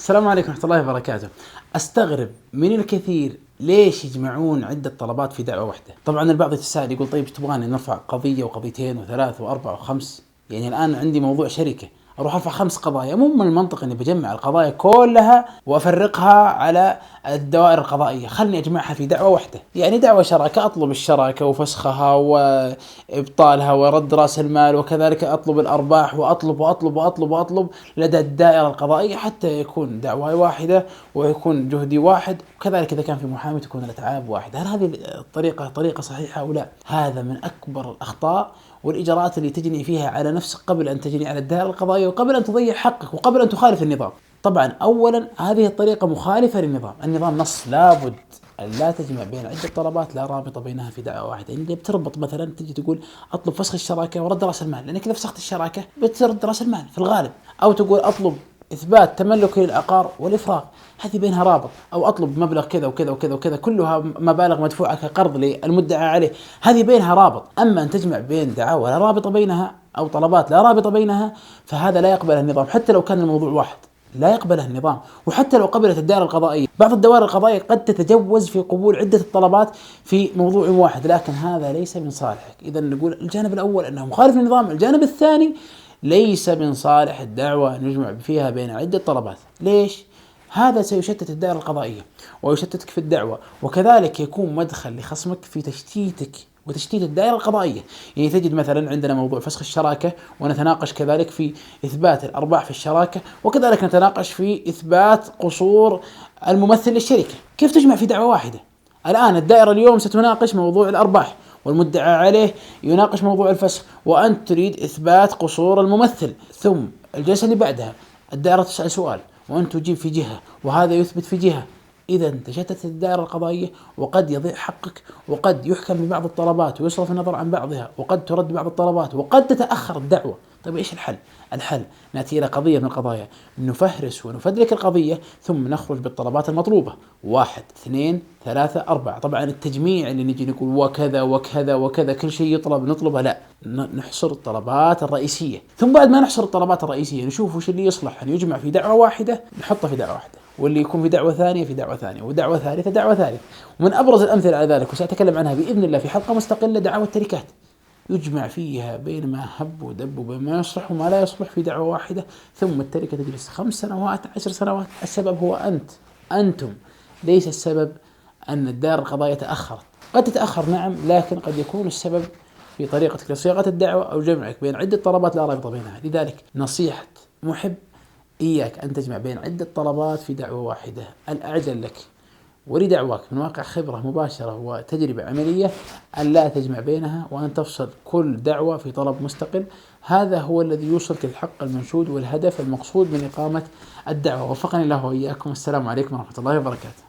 السلام عليكم ورحمة الله وبركاته. أستغرب من الكثير ليش يجمعون عدة طلبات في دعوة واحدة؟ طبعا البعض يتساءل يقول طيب تبغاني نرفع قضية وقضيتين وثلاث وأربع وخمس؟ يعني الآن عندي موضوع شركة أروح أرفع 5 قضايا، مو من المنطق إني بجمع القضايا كلها وأفرقها على الدوائر القضائية، خلني أجمعها في دعوة واحدة. يعني دعوة شراكة أطلب الشراكة وفسخها وإبطالها ورد رأس المال، وكذلك أطلب الأرباح وأطلب وأطلب وأطلب وأطلب لدى الدائرة القضائية حتى يكون دعوة واحدة ويكون جهدي واحد، وكذلك إذا كان في محامي تكون الأتعاب واحدة. هل هذه الطريقة طريقة صحيحة أو لا؟ هذا من أكبر الأخطاء والإجراءات اللي تجني فيها على نفسك قبل أن تجني على الدائرة القضائية، وقبل أن تضيع حقك، وقبل أن تخالف النظام. طبعا أولا هذه الطريقة مخالفة للنظام، النظام نص لابد أن لا تجمع بين عدة طلبات لا رابط بينها في دعوة واحدة. يعني بتربط مثلا تجي تقول أطلب فسخ الشراكة ورد رأس المال، لأنك إذا فسخت الشراكة بترد رأس المال في الغالب، أو تقول أطلب إثبات تملك للعقار والإفراغ، هذه بينها رابط، أو أطلب مبلغ كذا وكذا وكذا وكذا كلها مبالغ مدفوعة كقرض للمدعى عليه، هذه بينها رابط. أما أن تجمع بين دعاوى لا رابط بينها أو طلبات لا رابط بينها فهذا لا يقبله النظام، حتى لو كان الموضوع واحد لا يقبله النظام. وحتى لو قبلت الدائرة القضائية، بعض الدوائر القضائية قد تتجوز في قبول عدة الطلبات في موضوع واحد، لكن هذا ليس من صالحك. إذا نقول الجانب الأول أنه مخالف للنظام، الجانب الثاني ليس من صالح الدعوة أن يجمع فيها بين عدة طلبات. ليش؟ هذا سيشتت الدائرة القضائية ويشتتك في الدعوة، وكذلك يكون مدخل لخصمك في تشتيتك وتشتيت الدائرة القضائية. يعني تجد مثلا عندنا موضوع فسخ الشراكة ونتناقش كذلك في إثبات الأرباح في الشراكة، وكذلك نتناقش في إثبات قصور الممثل للشركة. كيف تجمع في دعوة واحدة؟ الآن الدائرة اليوم ستناقش موضوع الأرباح، والمدعى عليه يناقش موضوع الفسخ، وأنت تريد إثبات قصور الممثل، ثم الجلسة اللي بعدها الدائرة تسأل سؤال وأنت تجيب في جهة وهذا يثبت في جهة. إذا تشتتت الدائرة القضائية، وقد يضيع حقك، وقد يحكم ببعض الطلبات ويصرف النظر عن بعضها، وقد ترد بعض الطلبات، وقد تتأخر الدعوة. طيب إيش الحل؟ الحل نأتي إلى قضية من القضايا، نفهرس ونفدرك القضية، ثم نخرج بالطلبات المطلوبة 1 2 3 4. طبعا التجميع اللي نجي نقول وكذا وكذا وكذا كل شيء يطلب نطلبه، لا، نحصر الطلبات الرئيسية، ثم بعد ما نحصر الطلبات الرئيسية نشوف وش اللي يصلح أن يجمع في دعوة واحدة نحطه في دعوة واحدة، واللي يكون في دعوة ثانية في دعوة ثانية، ودعوة ثالثة دعوة ثالثة. ومن أبرز الأمثلة على ذلك وسأتكلم عنها بإذن الله في حلقة مستقلة دعاوى التركات، يجمع فيها بين ما هب ودب وبين ما يصلح وما لا يصلح في دعوة واحدة، ثم التركة تجلس 5 سنوات 10 سنوات. السبب هو أنتم، ليس السبب أن الدائرة القضائية تأخرت. قد تتأخر نعم، لكن قد يكون السبب في طريقتك لصياغة الدعوة أو جمعك بين عدة طلبات لا رابط بينها. لذلك نصيحة محب، إياك أن تجمع بين عدة طلبات في دعوة واحدة، الأعجل لك ولدعواك من واقع خبرة مباشرة وتجربة عملية أن لا تجمع بينها، وأن تفصل كل دعوة في طلب مستقل. هذا هو الذي يوصلك الحق المنشود والهدف المقصود من إقامة الدعوة. وفقني الله وإياكم. السلام عليكم ورحمة الله وبركاته.